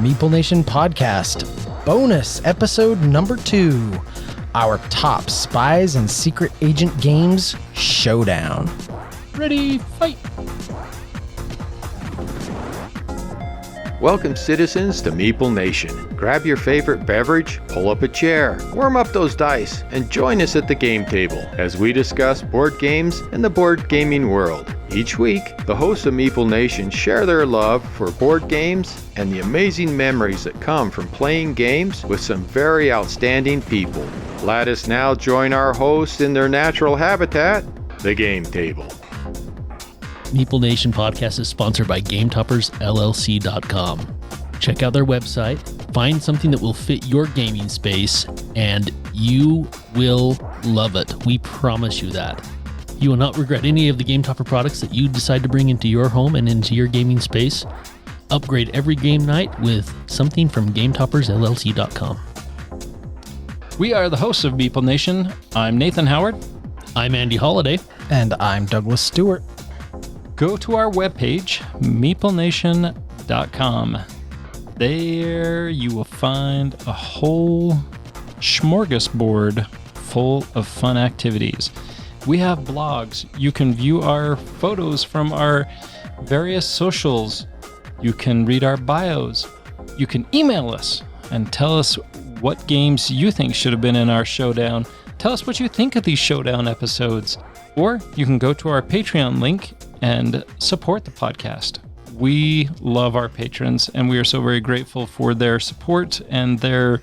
Meeple Nation Podcast, bonus episode number 2, our top Spies and Secret Agent games, Showdown. Ready, fight! Welcome, citizens, to Meeple Nation. Grab your favorite beverage, pull up a chair, warm up those dice, and join us at the game table as we discuss board games and the board gaming world. Each week, the hosts of Meeple Nation share their love for board games and the amazing memories that come from playing games with some very outstanding people. Let us now join our hosts in their natural habitat, the game table. Meeple Nation Podcast is sponsored by GameToppersLLC.com. Check out their website, find something that will fit your gaming space, and you will love it. We promise you that. You will not regret any of the Game Topper products that you decide to bring into your home and into your gaming space. Upgrade every game night with something from GameToppersLLC.com. We are the hosts of Meeple Nation. I'm Nathan Howard. I'm Andy Holliday. And I'm Douglas Stewart. Go to our webpage, meeplenation.com. There you will find a whole smorgasbord full of fun activities. We have blogs. You can view our photos from our various socials. You can read our bios. You can email us and tell us what games you think should have been in our Showdown. Tell us what you think of these Showdown episodes. Or you can go to our Patreon link and support the podcast. We love our patrons, and we are so very grateful for their support and their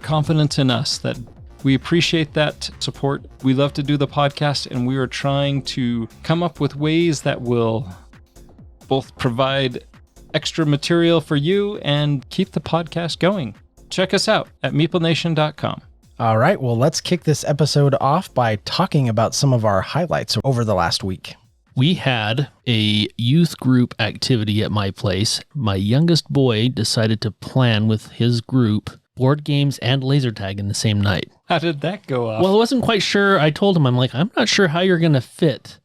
confidence in us. That we appreciate that support. We love to do the podcast, and we are trying to come up with ways that will both provide extra material for you and keep the podcast going. Check us out at meeplenation.com. All right, well, let's kick this episode off by talking about some of our highlights over the last week. We had a youth group activity at my place. My youngest boy decided to plan with his group board games and laser tag in the same night. How did that go off? Well, I wasn't quite sure. I told him, I'm not sure how you're going to fit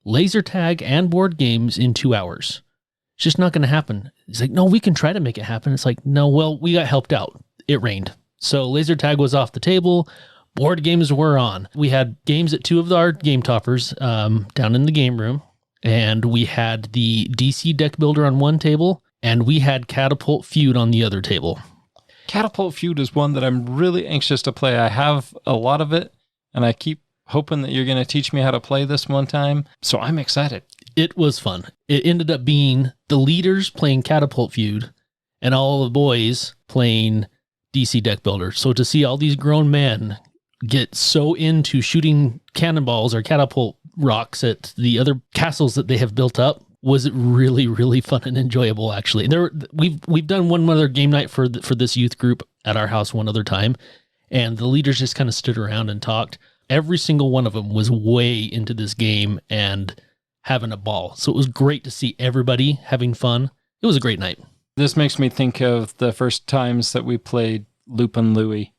laser tag and board games in 2 hours. It's just not going to happen. He's like, no, we can try to make it happen. It's like, no, well, we got helped out. It rained. So laser tag was off the table. Board games were on. We had games at 2 of our game toppers down in the game room. And we had the DC deck builder on one table. And we had Catapult Feud on the other table. Catapult Feud is one that I'm really anxious to play. I have a lot of it. And I keep hoping that you're going to teach me how to play this one time. So I'm excited. It was fun. It ended up being the leaders playing Catapult Feud and all the boys playing DC deck builder. So to see all these grown men get so into shooting cannonballs or catapult rocks at the other castles that they have built up was really, really fun and enjoyable. Actually, we've done one other game night for this youth group at our house one other time, and the leaders just kind of stood around and talked. Every single one of them was way into this game and having a ball. So it was great to see everybody having fun. It was a great night. This makes me think of the first times that we played Lupin Louie,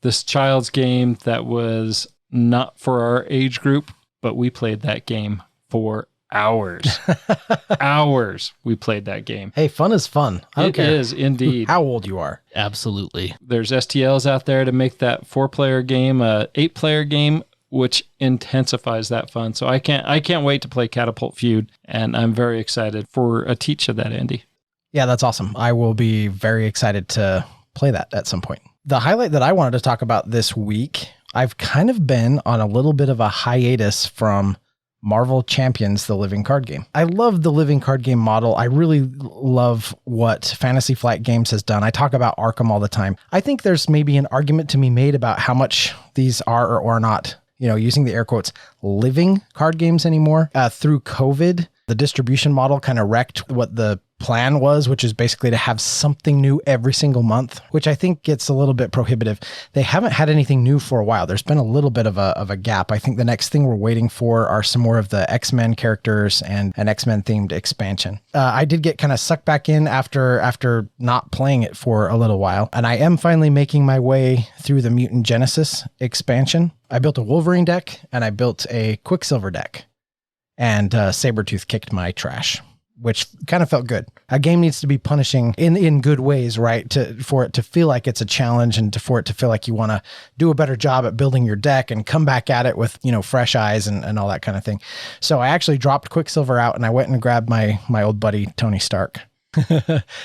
this child's game that was not for our age group, but we played that game for hours. Hours we played that game. Hey, fun is fun. I don't care. It is indeed. How old you are. Absolutely. There's STLs out there to make that 4-player game a 8-player game, which intensifies that fun. So I can't wait to play Catapult Feud, and I'm very excited for a teach of that, Andy. Yeah, that's awesome. I will be very excited to play that at some point. The highlight that I wanted to talk about this week, I've kind of been on a little bit of a hiatus from Marvel Champions, the living card game. I love the living card game model. I really love what Fantasy Flight Games has done. I talk about Arkham all the time. I think there's maybe an argument to be made about how much these are or are not, using the air quotes, living card games anymore. Through COVID, the distribution model kind of wrecked what the plan was, which is basically to have something new every single month, which I think gets a little bit prohibitive. They haven't had anything new for a while. There's been a little bit of a gap. I think the next thing we're waiting for are some more of the X-Men characters and an X-Men themed expansion. I did get kind of sucked back in after not playing it for a little while, and I am finally making my way through the Mutant Genesis expansion. I built a Wolverine deck and I built a Quicksilver deck, and Sabretooth kicked my trash. which kind of felt good. A game needs to be punishing in good ways, right? For it to feel like it's a challenge and for it to feel like you want to do a better job at building your deck and come back at it with, fresh eyes and all that kind of thing. So I actually dropped Quicksilver out and I went and grabbed my old buddy, Tony Stark.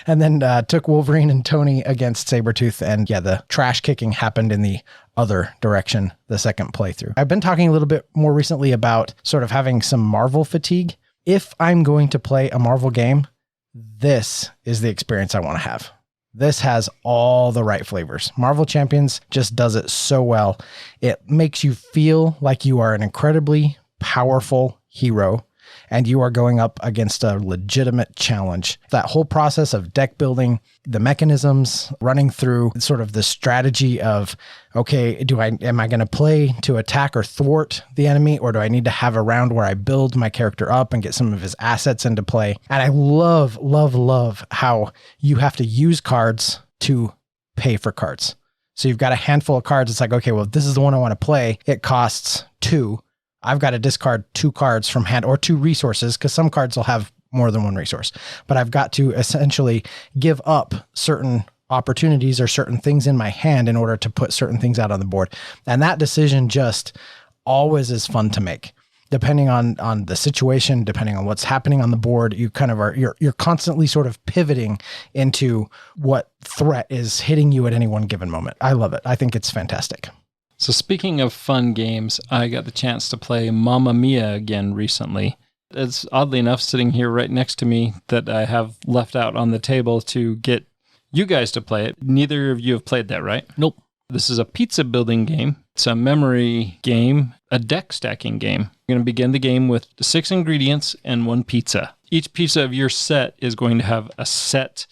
And then took Wolverine and Tony against Sabretooth. And yeah, the trash kicking happened in the other direction the second playthrough. I've been talking a little bit more recently about sort of having some Marvel fatigue. If I'm going to play a Marvel game, this is the experience I want to have. This has all the right flavors. Marvel Champions just does it so well. It makes you feel like you are an incredibly powerful hero and you are going up against a legitimate challenge. That whole process of deck building, the mechanisms, running through sort of the strategy of, okay, am I going to play to attack or thwart the enemy, or do I need to have a round where I build my character up and get some of his assets into play? And I love, love, love how you have to use cards to pay for cards. So you've got a handful of cards. It's like, okay, well, this is the one I want to play. It costs 2. I've got to discard 2 cards from hand, or 2 resources, because some cards will have more than 1 resource. But I've got to essentially give up certain opportunities or certain things in my hand in order to put certain things out on the board. And that decision just always is fun to make. Depending on the situation, depending on what's happening on the board, you kind of you're constantly sort of pivoting into what threat is hitting you at any one given moment. I love it. I think it's fantastic. So speaking of fun games, I got the chance to play Mamma Mia again recently. It's oddly enough sitting here right next to me that I have left out on the table to get you guys to play it. Neither of you have played that, right? Nope. This is a pizza building game. It's a memory game, a deck stacking game. You're going to begin the game with 6 ingredients and 1 pizza. Each pizza of your set is going to have a set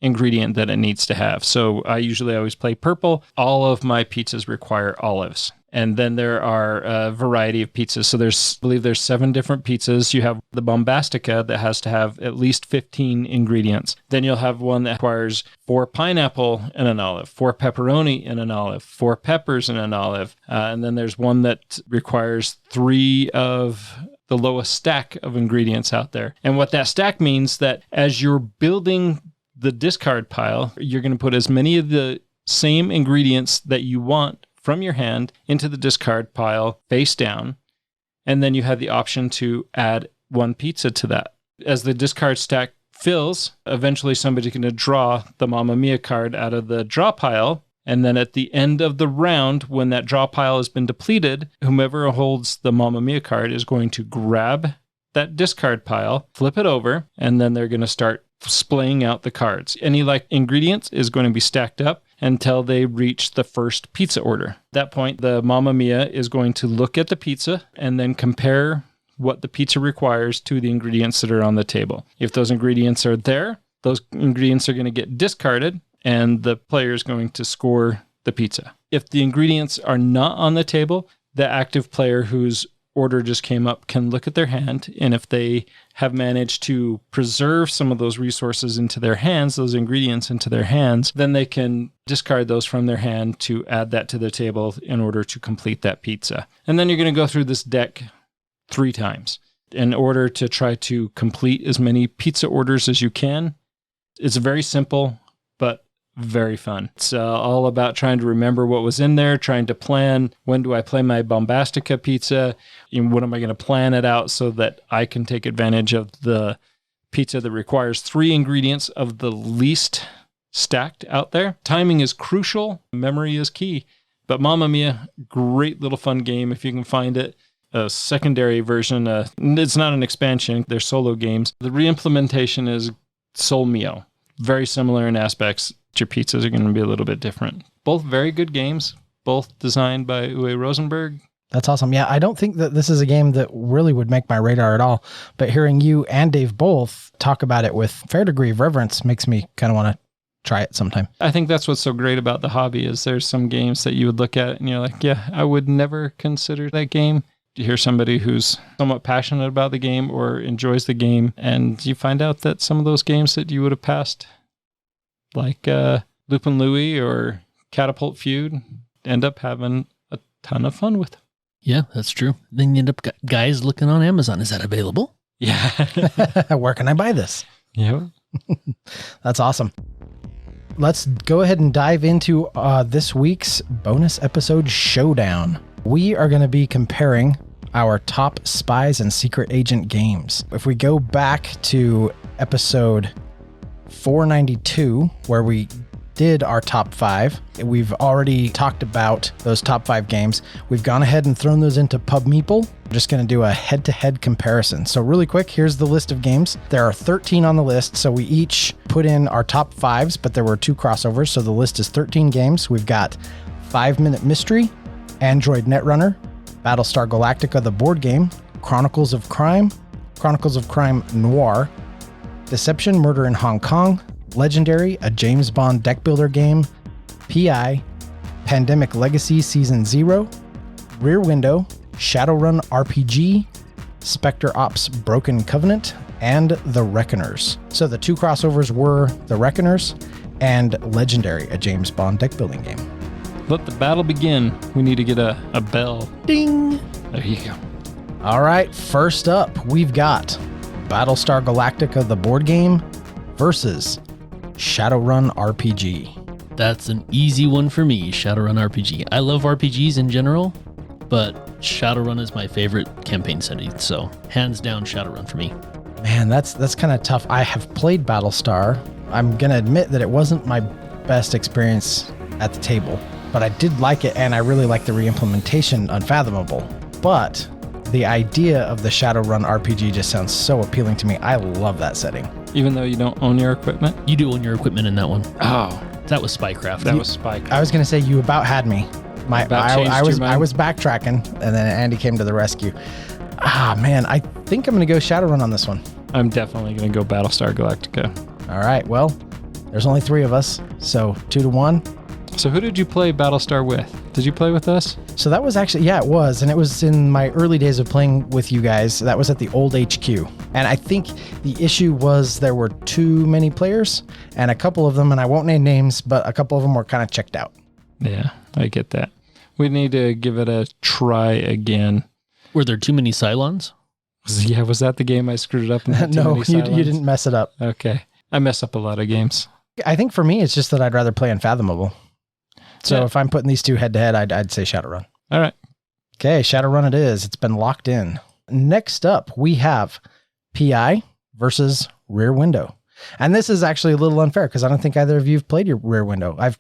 ingredient that it needs to have. So I usually always play purple. All of my pizzas require olives. And then there are a variety of pizzas. So I believe there's 7 different pizzas. You have the Bombastica that has to have at least 15 ingredients. Then you'll have one that requires 4 pineapple and an olive, 4 pepperoni and an olive, 4 peppers and an olive. And then there's one that requires 3 of the lowest stack of ingredients out there. And what that stack means that as you're building the discard pile, you're going to put as many of the same ingredients that you want from your hand into the discard pile face down. And then you have the option to add 1 pizza to that. As the discard stack fills, eventually somebody's going to draw the Mamma Mia card out of the draw pile. And then at the end of the round, when that draw pile has been depleted, whomever holds the Mamma Mia card is going to grab that discard pile, flip it over, and then they're going to start splaying out the cards. Any ingredients is going to be stacked up until they reach the first pizza order. At that point, the Mamma Mia is going to look at the pizza and then compare what the pizza requires to the ingredients that are on the table. If those ingredients are there, those ingredients are going to get discarded and the player is going to score the pizza. If the ingredients are not on the table, the active player whose order just came up can look at their hand, and if they have managed to preserve some of those resources into their hands, those ingredients into their hands, then they can discard those from their hand to add that to the table in order to complete that pizza. And then you're going to go through this deck 3 times in order to try to complete as many pizza orders as you can. It's very simple, but very fun. It's all about trying to remember what was in there, trying to plan, when do I play my Bombastica pizza, and when am I going to plan it out so that I can take advantage of the pizza that requires 3 ingredients of the least stacked out there. Timing is crucial. Memory is key. But Mamma Mia, great little fun game if you can find it. A secondary version, it's not an expansion, they're solo games. The reimplementation is Sol Mio. Very similar in aspects. Your pizzas are going to be a little bit different. Both very good games, both designed by Uwe Rosenberg. That's awesome. Yeah, I don't think that this is a game that really would make my radar at all, but hearing you and Dave both talk about it with fair degree of reverence makes me kind of want to try it sometime. I think that's what's so great about the hobby is there's some games that you would look at and you're like, yeah, I would never consider that game. You hear somebody who's somewhat passionate about the game or enjoys the game, and you find out that some of those games that you would have passed, like Lupin Louie or Catapult Feud, end up having a ton of fun with. Yeah, that's true. Then you end up guys looking on Amazon. Is that available? Yeah. Where can I buy this? Yep. That's awesome. Let's go ahead and dive into this week's bonus episode Showdown. We are going to be comparing our top Spies and Secret Agent games. If we go back to episode 492, where we did our top 5, we've already talked about those top 5 games. We've gone ahead and thrown those into Pub Meeple. We're just going to do a head-to-head comparison. So really quick, here's the list of games. There are 13 on the list, so we each put in our top 5s, but there were 2 crossovers, so the list is 13 games. We've got 5 Minute Mystery, Android Netrunner, Battlestar Galactica the board game, Chronicles of Crime Noir, Deception Murder in Hong Kong, Legendary, a James Bond deck builder game, PI, Pandemic Legacy Season 0, Rear Window, Shadowrun RPG, Spectre Ops Broken Covenant, and The Reckoners. So the 2 crossovers were The Reckoners and Legendary, a James Bond deck building game. Let the battle begin. We need to get a bell. Ding! There you go. All right, first up, we've got Battlestar Galactica the board game versus Shadowrun RPG. That's an easy one for me, Shadowrun RPG. I love RPGs in general, but Shadowrun is my favorite campaign setting, so hands down Shadowrun for me. Man, that's kind of tough. I have played Battlestar. I'm going to admit that it wasn't my best experience at the table, but I did like it, and I really like the reimplementation, Unfathomable. But the idea of the Shadowrun RPG just sounds so appealing to me. I love that setting. Even though you don't own your equipment? You do own your equipment in that one. Oh. That was Spycraft. That was Spycraft. I was going to say you about had me. I was backtracking, and then Andy came to the rescue. Man, I think I'm going to go Shadowrun on this one. I'm definitely going to go Battlestar Galactica. All right, well, there's only 3 of us, so 2-1. So who did you play Battlestar with? Did you play with us? So that was actually, yeah, it was. And it was in my early days of playing with you guys. That was at the old HQ. And I think the issue was there were too many players, and a couple of them, and I won't name names, but a couple of them were kind of checked out. Yeah, I get that. We need to give it a try again. Were there too many Cylons? Yeah, was that the game I screwed it up? No, you didn't mess it up. Okay. I mess up a lot of games. I think for me, it's just that I'd rather play Unfathomable. So Yeah. if I'm putting these 2 head-to-head, I'd say Shadowrun. All right. Okay, Shadowrun it is. It's been locked in. Next up, we have PI versus Rear Window. And this is actually a little unfair because I don't think either of you have played your Rear Window. I've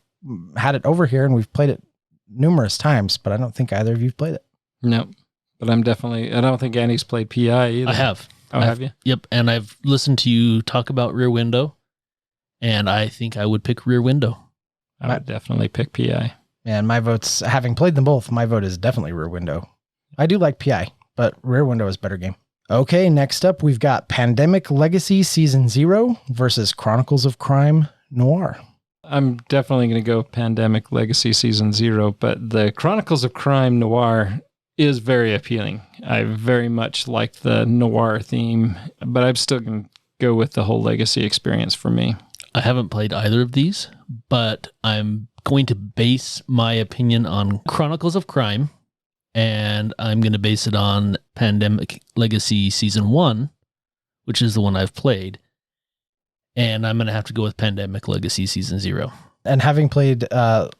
had it over here and we've played it numerous times, but I don't think either of you have played it. No, but I don't think Annie's played PI either. I have. Oh, have you? Yep, and I've listened to you talk about Rear Window, and I think I would pick Rear Window. I would definitely pick PI. And my vote's, having played them both, my vote is definitely Rear Window. I do like PI, but Rear Window is a better game. Okay, next up, we've got Pandemic Legacy Season 0 versus Chronicles of Crime Noir. I'm definitely going to go Pandemic Legacy Season 0, but the Chronicles of Crime Noir is very appealing. I very much like the noir theme, but I'm still going to go with the whole Legacy experience for me. I haven't played either of these, but I'm going to base my opinion on Chronicles of Crime, and I'm going to base it on Pandemic Legacy Season 1, which is the one I've played, and I'm going to have to go with Pandemic Legacy Season 0. And having played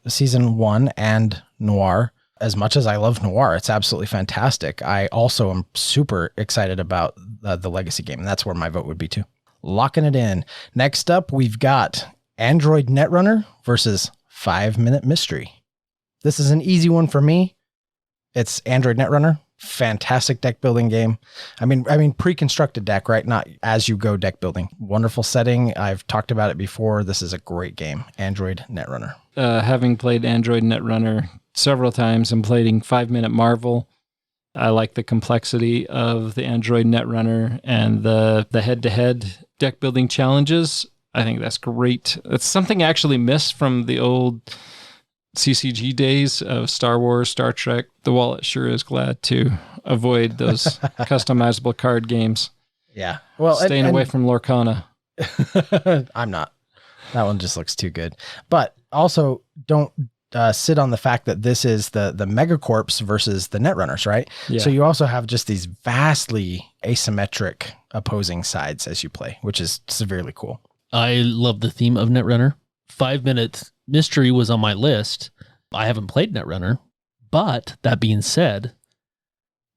Season 1 and Noir, as much as I love Noir, it's absolutely fantastic. I also am super excited about the Legacy game, and that's where my vote would be too. Locking it in. Next up, we've got Android Netrunner versus 5 Minute Mystery. This is an easy one for me. It's Android Netrunner. Fantastic deck building game. I mean pre-constructed deck, right? Not as you go deck building. Wonderful setting. I've talked about it before. This is a great game. Android Netrunner. Having played Android Netrunner several times and playing 5 Minute Marvel, I like the complexity of the Android Netrunner and the head-to-head deck building challenges. I think that's great. It's something I actually miss from the old CCG days of Star Wars, Star Trek. The wallet sure is glad to avoid those customizable card games. Yeah. Well, staying away from Lorcana. I'm not. That one just looks too good. But also don't sit on the fact that this is the Megacorps versus the Netrunners, right? Yeah. So you also have just these vastly asymmetric opposing sides as you play, which is severely cool. I love the theme of Netrunner. 5 Minute Mystery was on my list. I haven't played Netrunner, but that being said,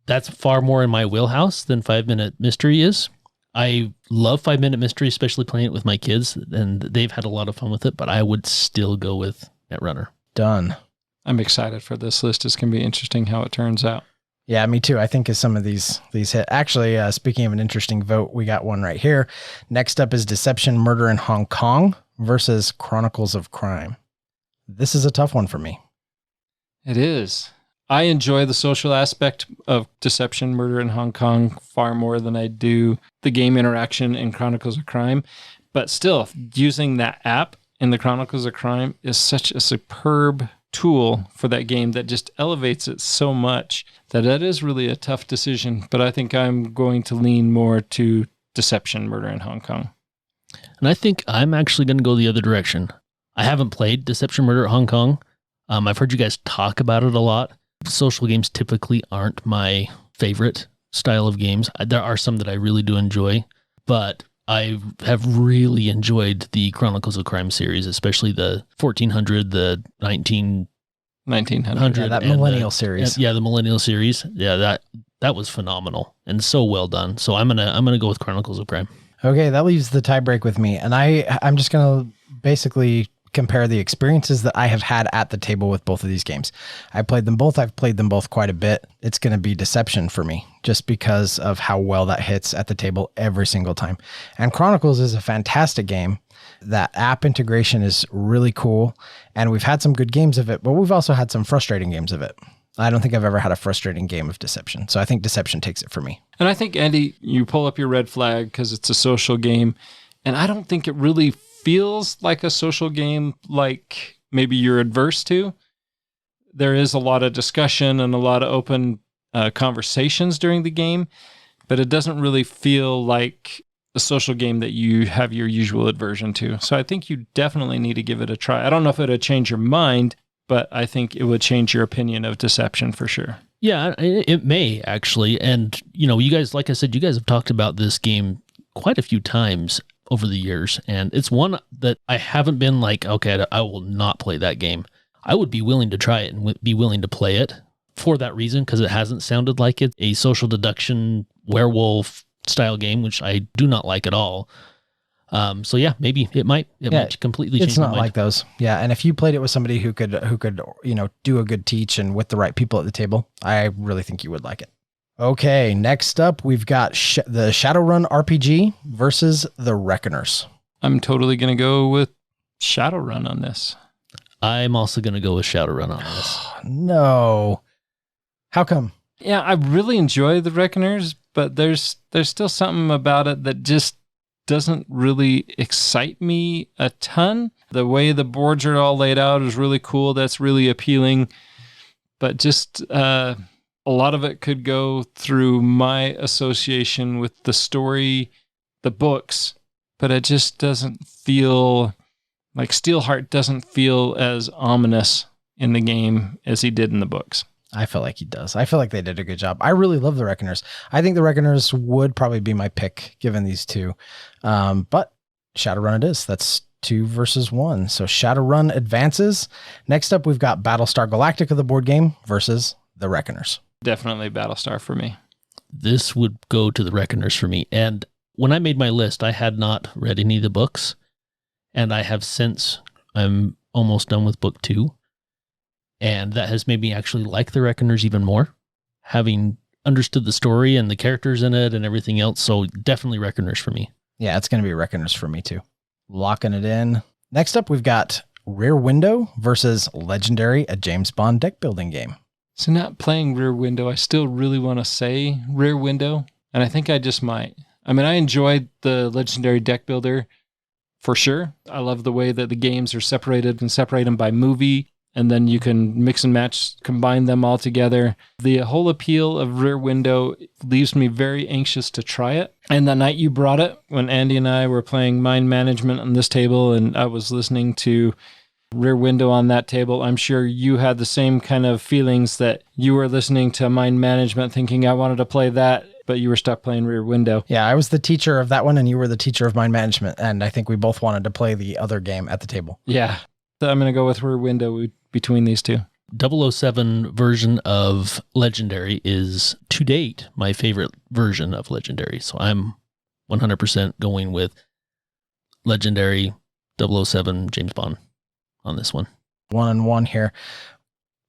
that's far more in my wheelhouse than 5 Minute Mystery is. I love 5 Minute Mystery, especially playing it with my kids, and they've had a lot of fun with it, but I would still go with Netrunner. Done. I'm excited for this list. It's going to be interesting how it turns out. Yeah, me too. I think as some of these hit. Actually, speaking of an interesting vote, we got one right here. Next up is Deception, Murder in Hong Kong versus Chronicles of Crime. This is a tough one for me. It is. I enjoy the social aspect of Deception, Murder in Hong Kong far more than I do the game interaction in Chronicles of Crime. But still, using that app in the Chronicles of Crime is such a superb tool for that game that just elevates it so much that is really a tough decision. But I think I'm going to lean more to Deception, Murder in Hong Kong. And I think I'm actually going to go the other direction. I haven't played Deception, Murder in Hong Kong. I've heard you guys talk about it a lot. Social games typically aren't my favorite style of games. There are some that I really do enjoy, but I have really enjoyed the Chronicles of Crime series, especially the 1400, the 1900. Yeah, that Millennial series. Yeah, the Millennial series. Yeah, that was phenomenal and so well done. So I'm gonna go with Chronicles of Crime. Okay, that leaves the tiebreak with me, and I'm just gonna basically compare the experiences that I have had at the table with both of these games. I played them both. I've played them both quite a bit. It's going to be Deception for me just because of how well that hits at the table every single time. And Chronicles is a fantastic game. That app integration is really cool. And we've had some good games of it, but we've also had some frustrating games of it. I don't think I've ever had a frustrating game of Deception. So I think Deception takes it for me. And I think, Andy, you pull up your red flag because it's a social game. And I don't think it really feels like a social game like maybe you're adverse to. There is a lot of discussion and a lot of open conversations during the game, but it doesn't really feel like a social game that you have your usual aversion to. So I think you definitely need to give it a try. I don't know if it would change your mind, but I think it would change your opinion of Deception for sure. Yeah, it may actually. And, you guys, like I said, you guys have talked about this game quite a few times over the years, and it's one that I haven't been like, okay, I will not play that game. I would be willing to try it and be willing to play it for that reason, because it hasn't sounded like it's a social deduction werewolf style game, which I do not like at all. So yeah, maybe it might completely change. It's not my mind. like those. Yeah. And if you played it with somebody who could, do a good teach and with the right people at the table, I really think you would like it. Okay, next up, we've got the Shadowrun RPG versus the Reckoners. I'm totally going to go with Shadowrun on this. I'm also going to go with Shadowrun on this. No. How come? Yeah, I really enjoy the Reckoners, but there's still something about it that just doesn't really excite me a ton. The way the boards are all laid out is really cool. That's really appealing. But just a lot of it could go through my association with the story, the books, but it just doesn't feel like Steelheart doesn't feel as ominous in the game as he did in the books. I feel like he does. I feel like they did a good job. I really love the Reckoners. I think the Reckoners would probably be my pick given these two. But Shadowrun it is. That's 2 versus 1. So Shadowrun advances. Next up, we've got Battlestar Galactica, the board game, versus the Reckoners. Definitely Battlestar for me. This would go to the Reckoners for me. And when I made my list, I had not read any of the books. And I have since, I'm almost done with book 2. And that has made me actually like the Reckoners even more, having understood the story and the characters in it and everything else. So definitely Reckoners for me. Yeah, it's going to be Reckoners for me too. Locking it in. Next up, we've got Rear Window versus Legendary, a James Bond deck building game. So not playing Rear Window, I still really want to say Rear Window, and I think I just might. I mean, I enjoyed the Legendary deck builder for sure. I love the way that the games are separated and separate them by movie, and then you can mix and match, combine them all together. The whole appeal of Rear Window leaves me very anxious to try it. And the night you brought it, when Andy and I were playing Mind Management on this table, and I was listening to Rear Window on that table. I'm sure you had the same kind of feelings that you were listening to Mind Management thinking I wanted to play that, but you were stuck playing Rear Window. Yeah, I was the teacher of that one and you were the teacher of Mind Management. And I think we both wanted to play the other game at the table. Yeah. So I'm going to go with Rear Window between these two. 007 version of Legendary is, to date, my favorite version of Legendary. So I'm 100% going with Legendary 007 James Bond on this one. 1-1 here.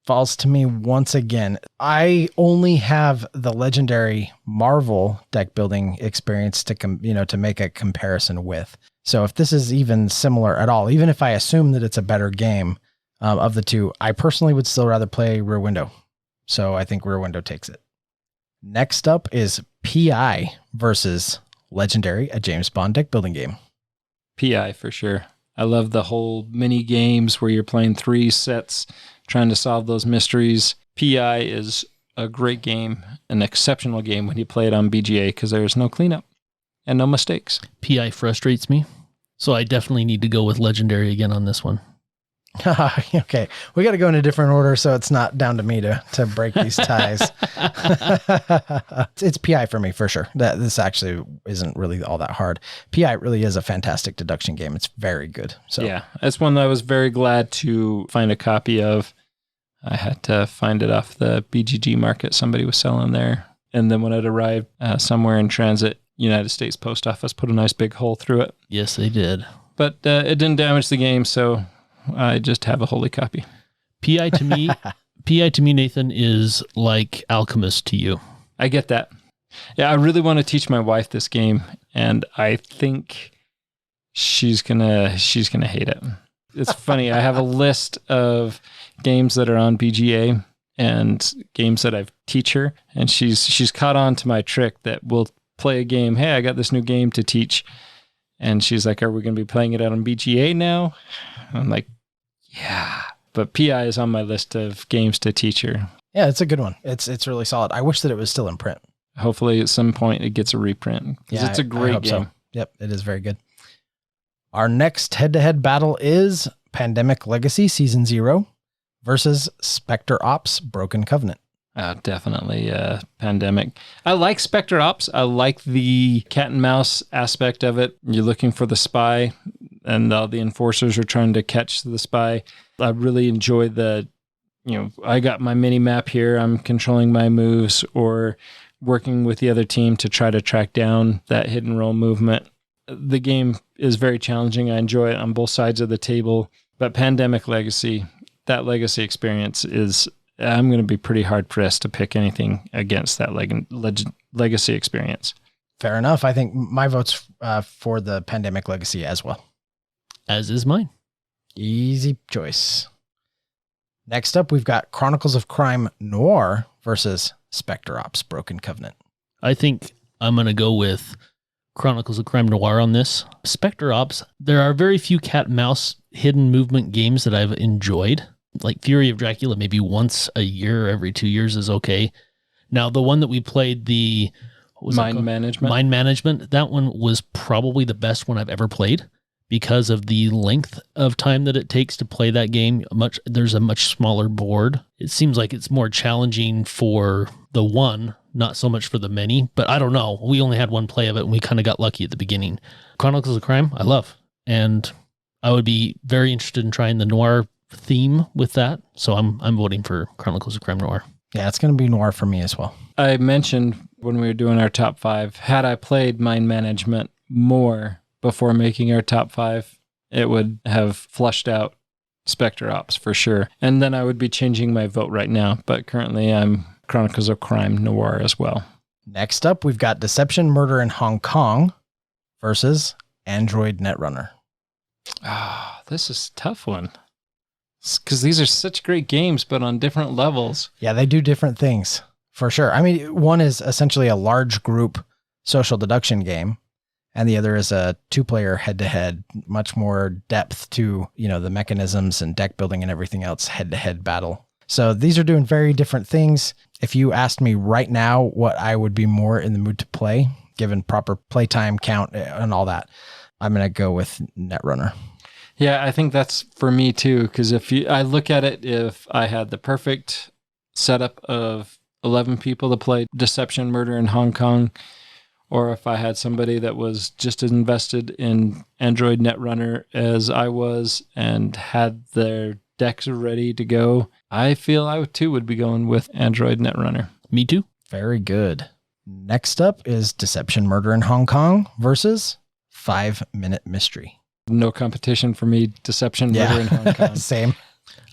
Falls to me once again. I only have the Legendary Marvel deck building experience to make a comparison with. So if this is even similar at all, even if I assume that it's a better game of the two, I personally would still rather play Rear Window. So I think Rear Window takes it. Next up is PI versus Legendary, a James Bond deck building game. PI for sure. I love the whole mini games where you're playing 3 sets, trying to solve those mysteries. PI is a great game, an exceptional game when you play it on BGA because there's no cleanup and no mistakes. PI frustrates me, so I definitely need to go with Legendary again on this one. Okay, we got to go in a different order so it's not down to me to break these ties. It's PI for me for sure. This actually isn't really all that hard. PI really is a fantastic deduction game. It's very good. So yeah, that's one that I was very glad to find a copy of. I had to find it off the BGG market. Somebody was selling there. And then when it arrived somewhere in transit, United States Post Office put a nice big hole through it. Yes, they did. But it didn't damage the game, so I just have a holy copy. PI to me, Nathan, is like Alchemist to you. I get that. Yeah, I really want to teach my wife this game, and I think she's gonna hate it. It's funny. I have a list of games that are on BGA and games that I've teach her, and she's caught on to my trick that we'll play a game. Hey, I got this new game to teach, and she's like, "Are we going to be playing it out on BGA now?" I'm like, "Yeah." But PI is on my list of games to teach her. Yeah, it's a good one. It's really solid. I wish that it was still in print. Hopefully at some point it gets a reprint. Yeah, it's a great game. So. Yep, it is very good. Our next head-to-head battle is Pandemic Legacy Season 0 versus Spectre Ops Broken Covenant. Definitely Pandemic. I like Spectre Ops. I like the cat and mouse aspect of it. You're looking for the spy, and all the enforcers are trying to catch the spy. I really enjoy I got my mini map here. I'm controlling my moves or working with the other team to try to track down that hidden roll movement. The game is very challenging. I enjoy it on both sides of the table. But Pandemic Legacy, that legacy experience is, I'm going to be pretty hard pressed to pick anything against that legacy experience. Fair enough. I think my vote's for the Pandemic Legacy as well. As is mine. Easy choice. Next up, we've got Chronicles of Crime Noir versus Spectre Ops Broken Covenant. I think I'm going to go with Chronicles of Crime Noir on this. Spectre Ops, there are very few cat and mouse hidden movement games that I've enjoyed. Like Fury of Dracula, maybe once a year, every 2 years is okay. Now, the one that we played, the Mind Management, that one was probably the best one I've ever played because of the length of time that it takes to play that game. There's a much smaller board. It seems like it's more challenging for the one, not so much for the many, but I don't know. We only had one play of it and we kind of got lucky at the beginning. Chronicles of Crime, I love. And I would be very interested in trying the noir theme with that. So I'm voting for Chronicles of Crime Noir. Yeah, it's going to be noir for me as well. I mentioned when we were doing our top 5, had I played Mind Management more before making our top 5, it would have flushed out Spectre Ops for sure. And then I would be changing my vote right now. But currently I'm Chronicles of Crime Noir as well. Next up, we've got Deception Murder in Hong Kong versus Android Netrunner. This is a tough one. Because these are such great games, but on different levels. Yeah, they do different things for sure. I mean, one is essentially a large group social deduction game, and the other is a 2-player head-to-head, much more depth to, the mechanisms and deck building and everything else, head-to-head battle. So these are doing very different things. If you asked me right now what I would be more in the mood to play, given proper playtime count and all that, I'm going to go with Netrunner. Yeah, I think that's for me too. Because I look at it, if I had the perfect setup of 11 people to play Deception Murder in Hong Kong, or if I had somebody that was just as invested in Android Netrunner as I was and had their decks ready to go, I feel I too would be going with Android Netrunner. Me too. Very good. Next up is Deception Murder in Hong Kong versus 5 Minute Mystery. No competition for me, Deception Murder in Hong Kong. Same.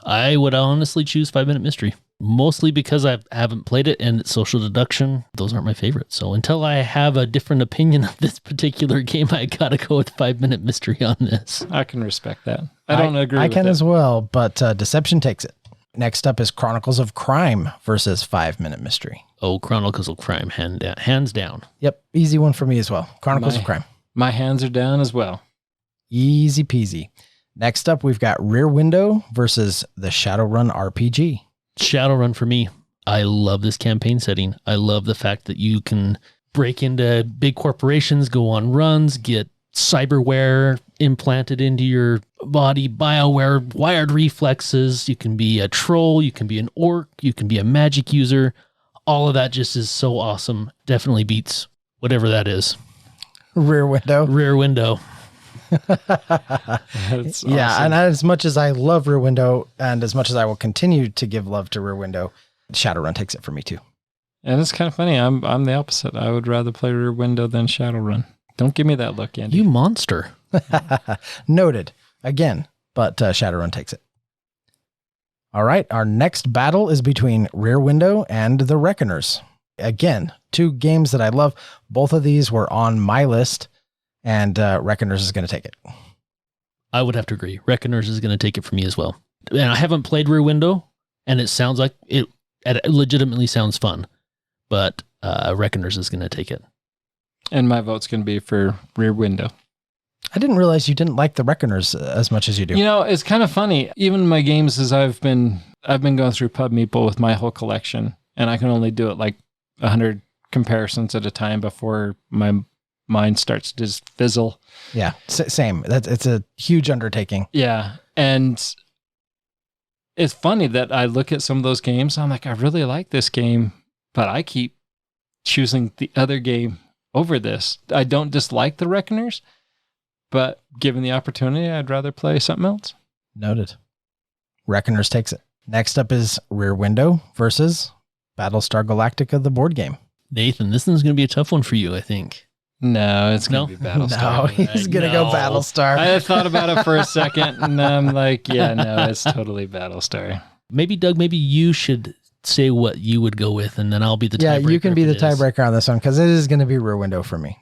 I would honestly choose 5 Minute Mystery, mostly because I haven't played it and it's social deduction. Those aren't my favorites. So until I have a different opinion of this particular game, I gotta go with 5 Minute Mystery on this. I can respect that. I don't agree with I can it. as well, but Deception takes it. Next up is Chronicles of Crime versus 5 Minute Mystery. Oh, Chronicles of Crime, hands down. Yep, easy one for me as well. Chronicles of Crime. My hands are down as well. Easy peasy. Next up, we've got Rear Window versus the Shadowrun RPG. Shadowrun for me. I love this campaign setting. I love the fact that you can break into big corporations, go on runs, get cyberware implanted into your body, BioWare, wired reflexes. You can be a troll, you can be an orc, you can be a magic user. All of that just is so awesome. Definitely beats whatever that is. Rear Window. Rear Window. That's Yeah, awesome. and as much as I love Rear Window, and as much as I will continue to give love to Rear Window, Shadowrun takes it for me too. And it's kind of funny. I'm the opposite. I would rather play Rear Window than Shadowrun. Don't give me that look, Andy. You monster. Noted. Again, but Shadowrun takes it. All right, our next battle is between Rear Window and the Reckoners. Again, 2 games that I love. Both of these were on my list, and Reckoners is going to take it. I would have to agree. Reckoners is going to take it for me as well. And I haven't played Rear Window, and it sounds like it legitimately sounds fun, but Reckoners is going to take it. And my vote's going to be for Rear Window. I didn't realize you didn't like the Reckoners as much as you do. You know, it's kind of funny. Even in my games, as I've been going through Pub Meeple with my whole collection, and I can only do it like 100 comparisons at a time before my mind starts to just fizzle. Yeah, same. It's a huge undertaking. Yeah. And it's funny that I look at some of those games, I'm like, I really like this game, but I keep choosing the other game over this. I don't dislike the Reckoners, but given the opportunity, I'd rather play something else. Noted. Reckoners takes it. Next up is Rear Window versus Battlestar Galactica, the board game. Nathan, this one's going to be a tough one for you, I think. No, it's going to be Battlestar. No, he's going to go Battlestar. I thought about it for a second, and I'm like, yeah, no, it's totally Battlestar. Maybe, Doug, maybe you should say what you would go with, and then I'll be the tiebreaker. Yeah, you can be if the it is. tiebreaker on this one because it is going to be Rear Window for me.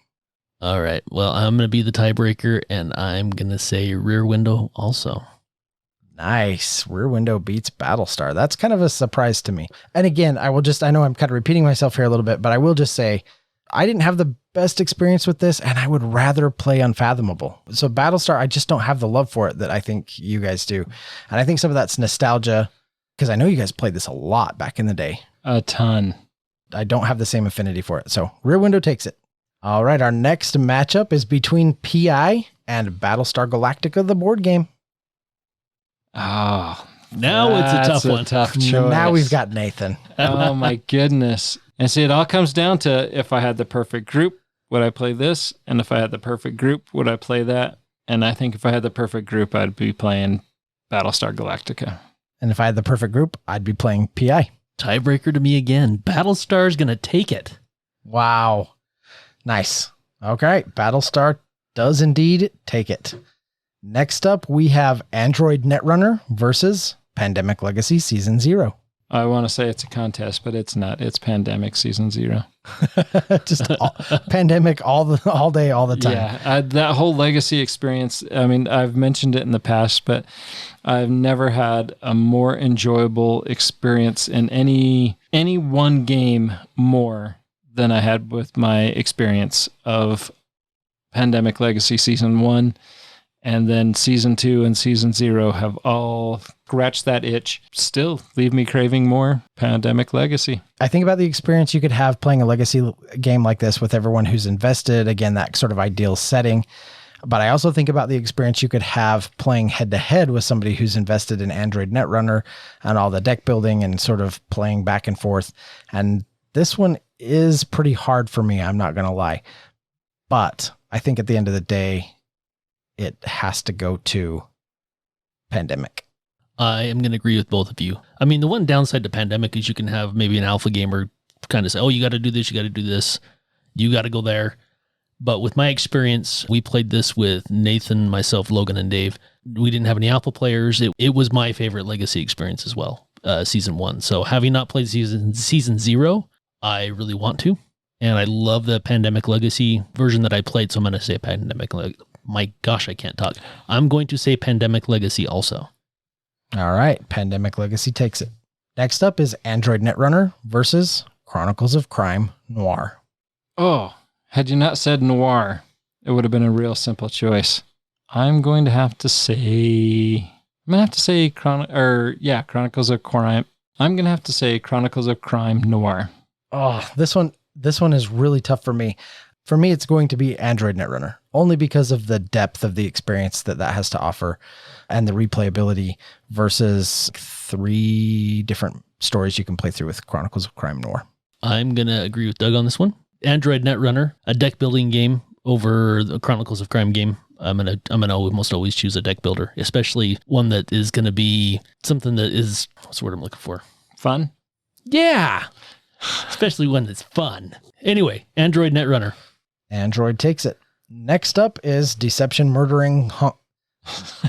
All right. Well, I'm going to be the tiebreaker, and I'm going to say Rear Window also. Nice. Rear Window beats Battlestar. That's kind of a surprise to me. And again, I know I'm kind of repeating myself here a little bit, but I will just say I didn't have the best experience with this, and I would rather play Unfathomable. So Battlestar, I just don't have the love for it that I think you guys do. And I think some of that's nostalgia because I know you guys played this a lot back in the day. A ton. I don't have the same affinity for it. So Rear Window takes it. All right. Our next matchup is between PI and Battlestar Galactica, the board game. Oh, Now it's a tough one. Tough choice. Now we've got Nathan. Oh my goodness. And see, it all comes down to if I had the perfect group, would I play this? And if I had the perfect group, would I play that? And I think if I had the perfect group, I'd be playing Battlestar Galactica. And if I had the perfect group, I'd be playing PI. Tiebreaker to me again. Battlestar's going to take it. Wow. Nice. Okay. Battlestar does indeed take it. Next up, we have Android Netrunner versus Pandemic Legacy Season 0. I want to say it's a contest, but it's not. It's Pandemic Season 0. Just pandemic all day, all the time. Yeah, that whole legacy experience, I mean, I've mentioned it in the past, but I've never had a more enjoyable experience in any one game more than I had with my experience of Pandemic Legacy Season 1. And then Season 2 and Season 0 have all scratched that itch. Still leave me craving more Pandemic Legacy. I think about the experience you could have playing a legacy game like this with everyone who's invested. Again, that sort of ideal setting. But I also think about the experience you could have playing head to head with somebody who's invested in Android Netrunner and all the deck building and sort of playing back and forth. And this one is pretty hard for me, I'm not going to lie. But I think at the end of the day, it has to go to Pandemic. I am going to agree with both of you. I mean, the one downside to Pandemic is you can have maybe an alpha gamer kind of say, oh, you got to do this, you got to do this, you got to go there. But with my experience, we played this with Nathan, myself, Logan, and Dave. We didn't have any alpha players. It was my favorite Legacy experience as well, season 1. So having not played season 0, I really want to. And I love the Pandemic Legacy version that I played, so I'm going to say Pandemic. My gosh, I can't talk. I'm going to say Pandemic Legacy also. All right, Pandemic Legacy takes it. Next up is Android Netrunner versus Chronicles of Crime Noir. Oh, had you not said Noir, it would have been a real simple choice. I'm going to have to say Chronicles of Crime. I'm going to have to say Chronicles of Crime Noir. Oh, this one is really tough for me. For me, it's going to be Android Netrunner, only because of the depth of the experience that has to offer and the replayability versus 3 different stories you can play through with Chronicles of Crime Noir. I'm going to agree with Doug on this one. Android Netrunner, a deck building game over the Chronicles of Crime game. I'm gonna almost always choose a deck builder, especially one that is going to be something that is, what's the word I'm looking for? Fun? Yeah. Especially one that's fun. Anyway, Android Netrunner. Android takes it. Next up is Deception Murdering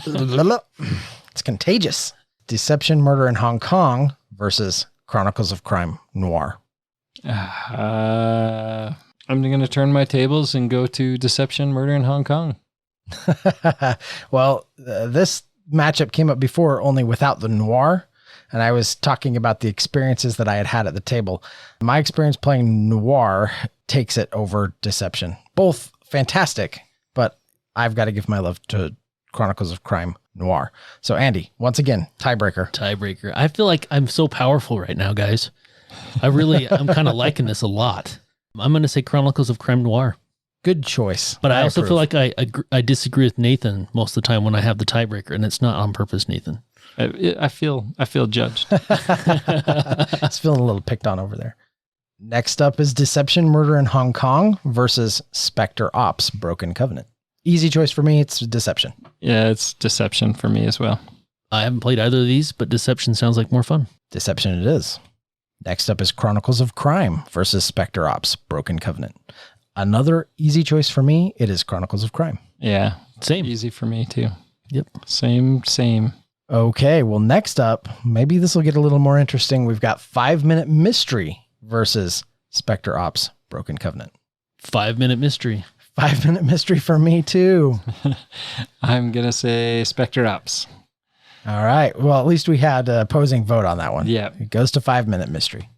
It's contagious. Deception Murder in Hong Kong versus Chronicles of Crime Noir. I'm going to turn my tables and go to Deception Murder in Hong Kong. Well, this matchup came up before, only without the Noir. And I was talking about the experiences that I had at the table. My experience playing Noir takes it over Deception. Both fantastic, but I've got to give my love to Chronicles of Crime Noir. So Andy, once again, tiebreaker. I feel like I'm so powerful right now, guys. I'm kind of liking this a lot. I'm going to say Chronicles of Crime Noir. Good choice. But I also feel like I disagree with Nathan most of the time when I have the tiebreaker, and it's not on purpose, Nathan. I feel judged. It's feeling a little picked on over there. Next up is Deception Murder in Hong Kong versus Spectre Ops Broken Covenant. Easy choice for me. It's Deception. Yeah, it's Deception for me as well. I haven't played either of these, but Deception sounds like more fun. Deception it is. Next up is Chronicles of Crime versus Spectre Ops Broken Covenant. Another easy choice for me. It is Chronicles of Crime. Yeah, same. Easy for me too. Yep. Same. Okay, well, next up, maybe this will get a little more interesting. We've got 5-Minute Mystery versus Spectre Ops Broken Covenant. 5-Minute Mystery. 5-Minute Mystery for me, too. I'm going to say Spectre Ops. All right. Well, at least we had an opposing vote on that one. Yeah. It goes to 5-Minute Mystery.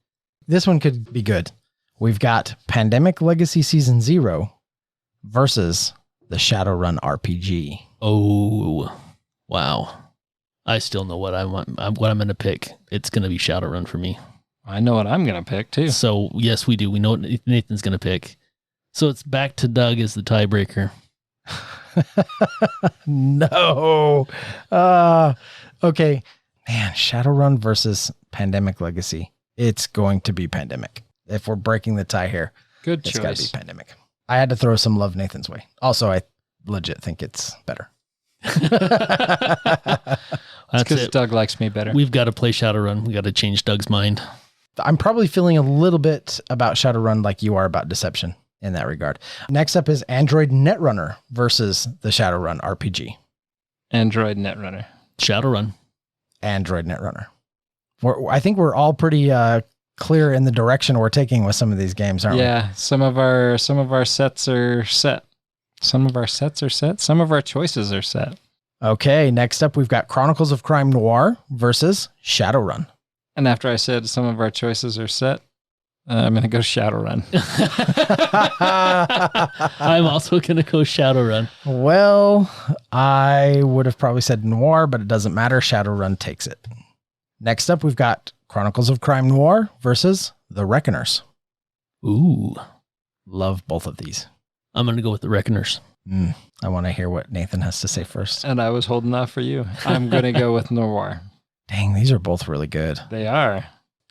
This one could be good. We've got Pandemic Legacy Season 0 versus the Shadowrun RPG. Oh, wow. I still know what I want. What I'm going to pick. It's going to be Shadowrun for me. I know what I'm going to pick too. So yes, we do. We know what Nathan's going to pick. So it's back to Doug as the tiebreaker. No. Okay. Man, Shadowrun versus Pandemic Legacy. It's going to be Pandemic. If we're breaking the tie here, good it's choice. got to be Pandemic. I had to throw some love Nathan's way. Also, I legit think it's better. That's because Doug likes me better. We've got to play Shadowrun. We got to change Doug's mind. I'm probably feeling a little bit about Shadowrun like you are about Deception in that regard. Next up is Android Netrunner versus the Shadowrun RPG. Android Netrunner. Shadowrun. Android Netrunner. I think we're all pretty clear in the direction we're taking with some of these games, aren't we? Yeah, some of our sets are set. Some of our sets are set. Some of our choices are set. Okay, next up we've got Chronicles of Crime Noir versus Shadowrun. And after I said some of our choices are set, I'm going to go Shadowrun. I'm also going to go Shadowrun. Well, I would have probably said Noir, but it doesn't matter. Shadowrun takes it. Next up, we've got Chronicles of Crime Noir versus The Reckoners. Ooh. Love both of these. I'm going to go with The Reckoners. I want to hear what Nathan has to say first. And I was holding off for you. I'm going to go with Noir. Dang, these are both really good. They are.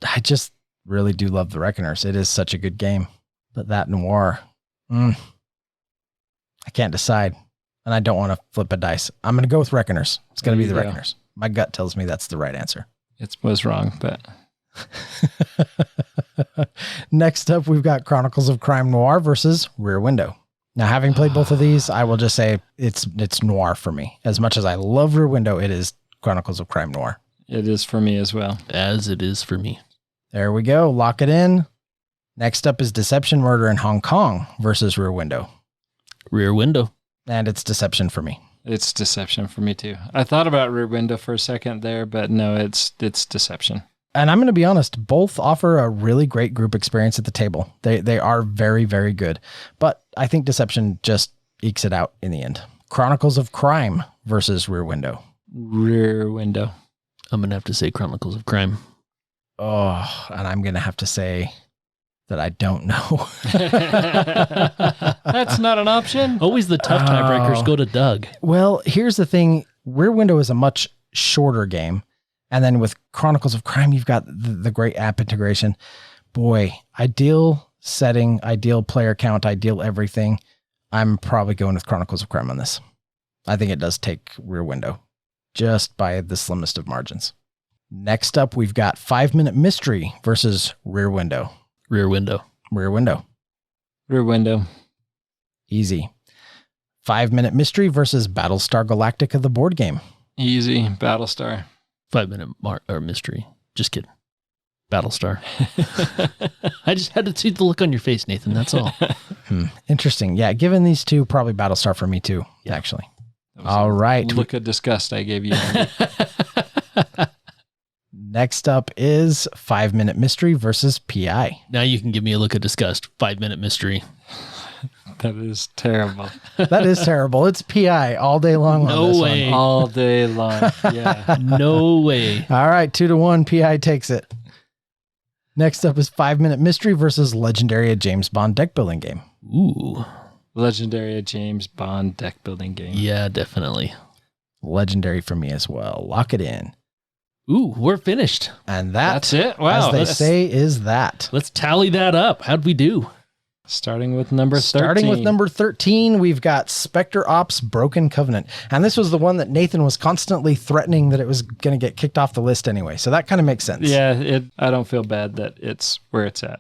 I just really do love the Reckoners. It is such a good game. But that Noir, I can't decide. And I don't want to flip a dice. I'm going to go with Reckoners. It's going to be the Reckoners. My gut tells me that's the right answer. It was wrong, but... Next up, we've got Chronicles of Crime Noir versus Rear Window. Now, having played both of these, I will just say it's Noir for me. As much as I love Rear Window, it is Chronicles of Crime Noir. It is for me as well. As it is for me. There we go. Lock it in. Next up is Deception, Murder in Hong Kong versus Rear Window. Rear Window. And it's Deception for me. It's Deception for me too. I thought about Rear Window for a second there, but no, it's Deception. And I'm going to be honest, both offer a really great group experience at the table. They are very, very good. But I think Deception just ekes it out in the end. Chronicles of Crime versus Rear Window. Rear Window. I'm going to have to say Chronicles of Crime. Oh, and I'm going to have to say that I don't know. That's not an option. Always the tough tiebreakers go to Doug. Well, here's the thing. Rear Window is a much shorter game. And then with Chronicles of Crime, you've got the great app integration. Boy, ideal setting, ideal player count, ideal everything. I'm probably going with Chronicles of Crime on this. I think it does take Rear Window just by the slimmest of margins. Next up, we've got 5 Minute Mystery versus Rear Window. Rear Window. Rear Window. Rear Window. Easy. 5 Minute Mystery versus Battlestar Galactica, the board game. Easy. Battlestar. 5 minute mystery. Just kidding. Battlestar. I just had to see the look on your face, Nathan. That's all. Interesting. Yeah, given these two, probably Battlestar for me too, actually. All right. Look of disgust I gave you. Next up is 5 Minute Mystery versus PI. Now you can give me a look of disgust. 5 minute mystery. That is terrible. That is terrible. It's PI all day long. No on this way. One. All day long. Yeah. No way. All right, 2-1. PI takes it. Next up is 5 Minute Mystery versus Legendary James Bond deck building game. Ooh. Legendary James Bond deck building game. Yeah, definitely. Legendary for me as well. Lock it in. Ooh, we're finished. And That's it. Wow. as they say, is that. Let's tally that up. How'd we do? Starting with number 13. Starting with number 13, we've got Spectre Ops Broken Covenant. And this was the one that Nathan was constantly threatening that it was going to get kicked off the list anyway. So that kind of makes sense. Yeah, I don't feel bad that it's where it's at.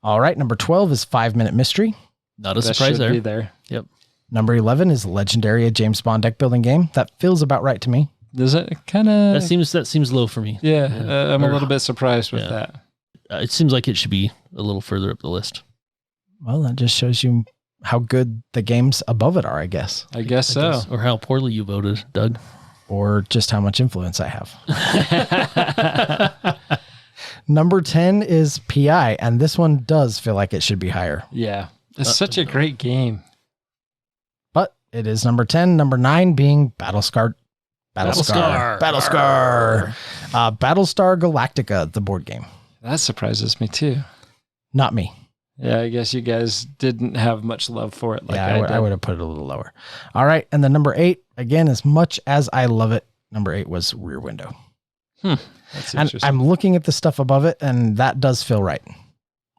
All right, number 12 is 5 Minute Mystery. Not a That surprise should there. be there. Yep. Number 11 is Legendary, a James Bond deck building game. That feels about right to me. Does it kind of... That seems low for me. Yeah, I'm a little bit surprised with Yeah. that. It seems like it should be a little further up the list. Well, that just shows you how good the games above it are, I guess. I guess so. Or how poorly you voted, Doug. Or just how much influence I have. Number 10 is PI, and this one does feel like it should be higher. Yeah. It's such a great game. But it is number 10. Number 9 being Battlestar Galactica, the board game. That surprises me too. Not me. Yeah, I guess you guys didn't have much love for it. Like I would have put it a little lower. All right. And then number 8, again, as much as I love it, number 8 was Rear Window. That's And interesting. I'm looking at the stuff above it, and that does feel right.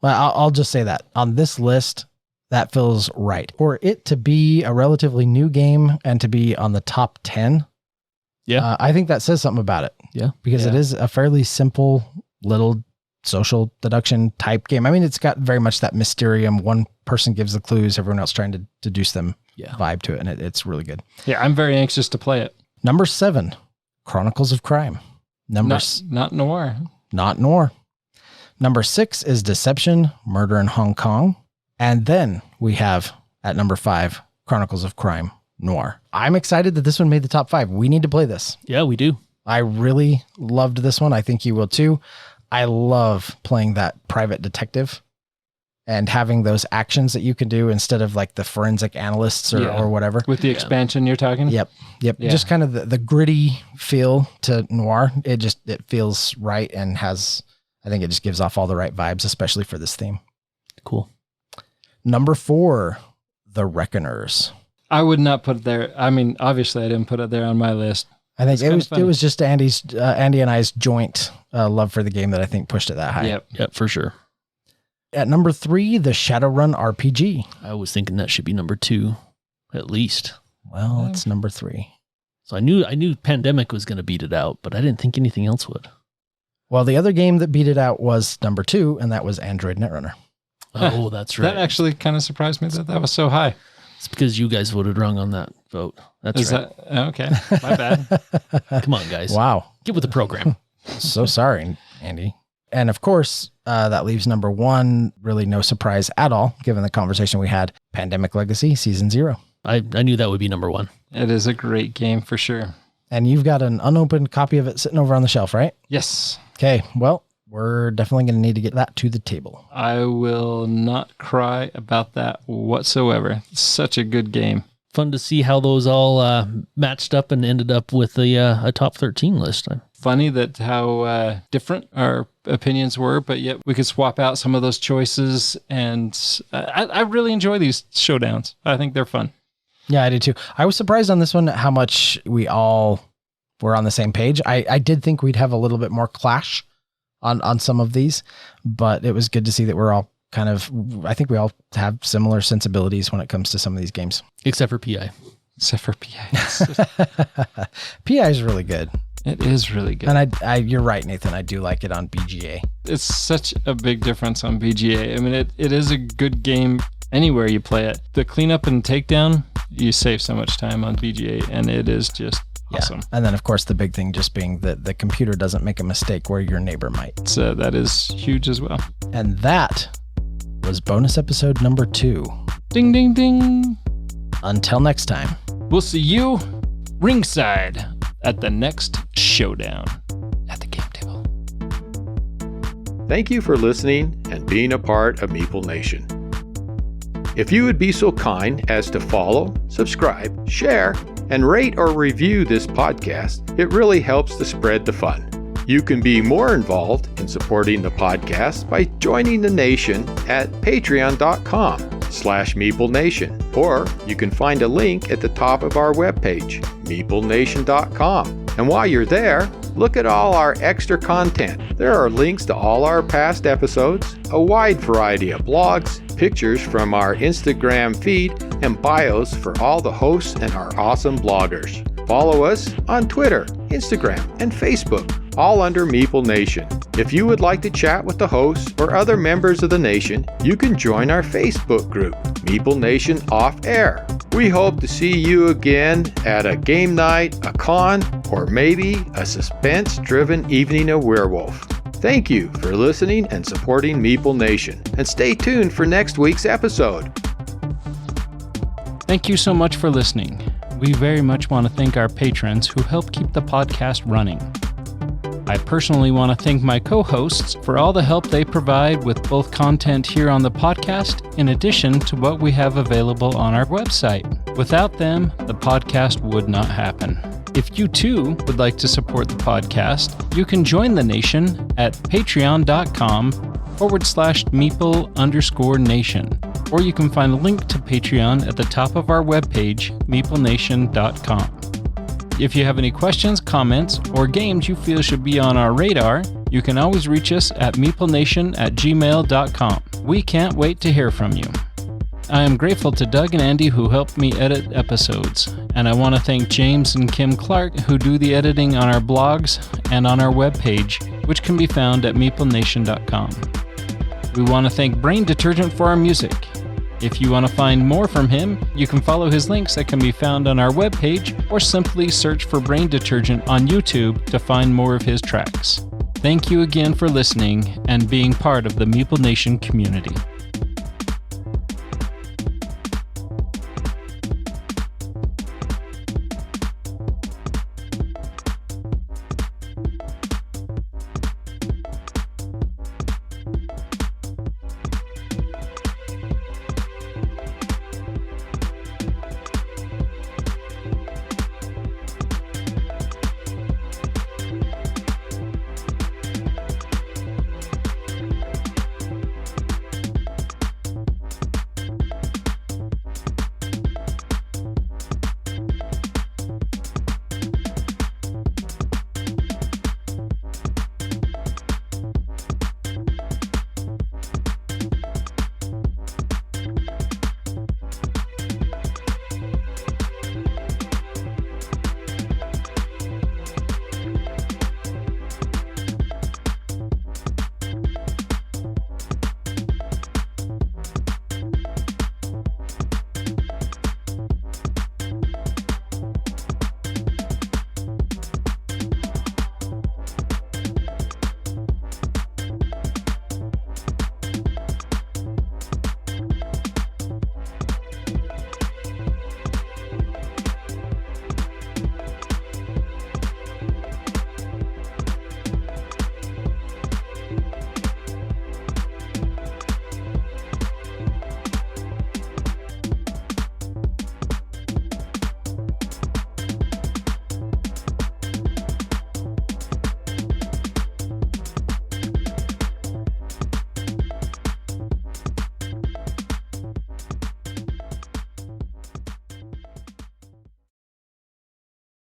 Well, I'll just say that. On this list, that feels right. For it to be a relatively new game and to be on the top 10, I think that says something about it. Yeah. Because it is a fairly simple little social deduction type game. I mean, it's got very much that Mysterium. One person gives the clues, everyone else trying to deduce them vibe to it, and it's really good. Yeah, I'm very anxious to play it. Number 7, Chronicles of Crime. Not Noir. Not Noir. Number 6 is Deception, Murder in Hong Kong. And then we have, at number 5, Chronicles of Crime, Noir. I'm excited that this one made the top 5. We need to play this. Yeah, we do. I really loved this one. I think you will too. I love playing that private detective and having those actions that you can do instead of like the forensic analysts or whatever. With the expansion you're talking? Yep. Yeah. Just kind of the gritty feel to Noir. It feels right and I think it just gives off all the right vibes, especially for this theme. Cool. Number 4, The Reckoners. I would not put it there. I mean, obviously I didn't put it there on my list. I think it was just Andy and I's joint love for the game that I think pushed it that high. Yep, for sure. At number 3, the Shadowrun RPG. I was thinking that should be number 2, at least. Well, it's number 3. So I knew Pandemic was going to beat it out, but I didn't think anything else would. Well, the other game that beat it out was number 2, and that was Android Netrunner. Oh, that's right. That actually kind of surprised me that was so high. It's because you guys voted wrong on that vote. That's right. Okay, my bad. Come on, guys. Wow. Get with the program. So sorry, Andy. And of course, that leaves number 1, really no surprise at all, given the conversation we had, Pandemic Legacy Season 0. I knew that would be number 1. It is a great game for sure. And you've got an unopened copy of it sitting over on the shelf, right? Yes. Okay, well, we're definitely going to need to get that to the table. I will not cry about that whatsoever. It's such a good game. Fun to see how those all matched up and ended up with a top 13 list. Funny that how different our opinions were, but yet we could swap out some of those choices. And I really enjoy these showdowns. I think they're fun. Yeah, I did too. I was surprised on this one how much we all were on the same page. I did think we'd have a little bit more clash on some of these, but it was good to see that we're all kind of, I think we all have similar sensibilities when it comes to some of these games. Except for PI. Except for PI. PI is really good. It is really good. And I you're right, Nathan. I do like it on BGA. It's such a big difference on BGA. I mean, it is a good game anywhere you play it. The cleanup and takedown, you save so much time on BGA, and it is just awesome. And then, of course, the big thing just being that the computer doesn't make a mistake where your neighbor might. So that is huge as well. And that was bonus episode number 2. Ding, ding, ding. Until next time. We'll see you ringside at the next showdown at the game table. Thank you for listening and being a part of Meeple Nation. If you would be so kind as to follow, subscribe, share, and rate or review this podcast, it really helps to spread the fun. You can be more involved in supporting the podcast by joining the nation at patreon.com/Meeple Nation, or you can find a link at the top of our webpage, meeplenation.com. And while you're there, look at all our extra content. There are links to all our past episodes, a wide variety of blogs, pictures from our Instagram feed, and bios for all the hosts and our awesome bloggers. Follow us on Twitter, Instagram, and Facebook, all under Meeple Nation. If you would like to chat with the hosts or other members of the nation, you can join our Facebook group, Meeple Nation Off Air. We hope to see you again at a game night, a con, or maybe a suspense-driven evening of werewolf. Thank you for listening and supporting Meeple Nation, and stay tuned for next week's episode. Thank you so much for listening. We very much want to thank our patrons who help keep the podcast running. I personally want to thank my co-hosts for all the help they provide with both content here on the podcast, in addition to what we have available on our website. Without them, the podcast would not happen. If you too would like to support the podcast, you can join the nation at patreon.com/Meeple_Nation. Or you can find a link to Patreon at the top of our webpage, meeplenation.com. If you have any questions, comments, or games you feel should be on our radar, you can always reach us at meeplenation@gmail.com. We can't wait to hear from you. I am grateful to Doug and Andy who helped me edit episodes, and I want to thank James and Kim Clark who do the editing on our blogs and on our webpage, which can be found at meeplenation.com. We want to thank Brain Detergent for our music. If you want to find more from him, you can follow his links that can be found on our webpage, or simply search for Brain Detergent on YouTube to find more of his tracks. Thank you again for listening and being part of the Meeple Nation community.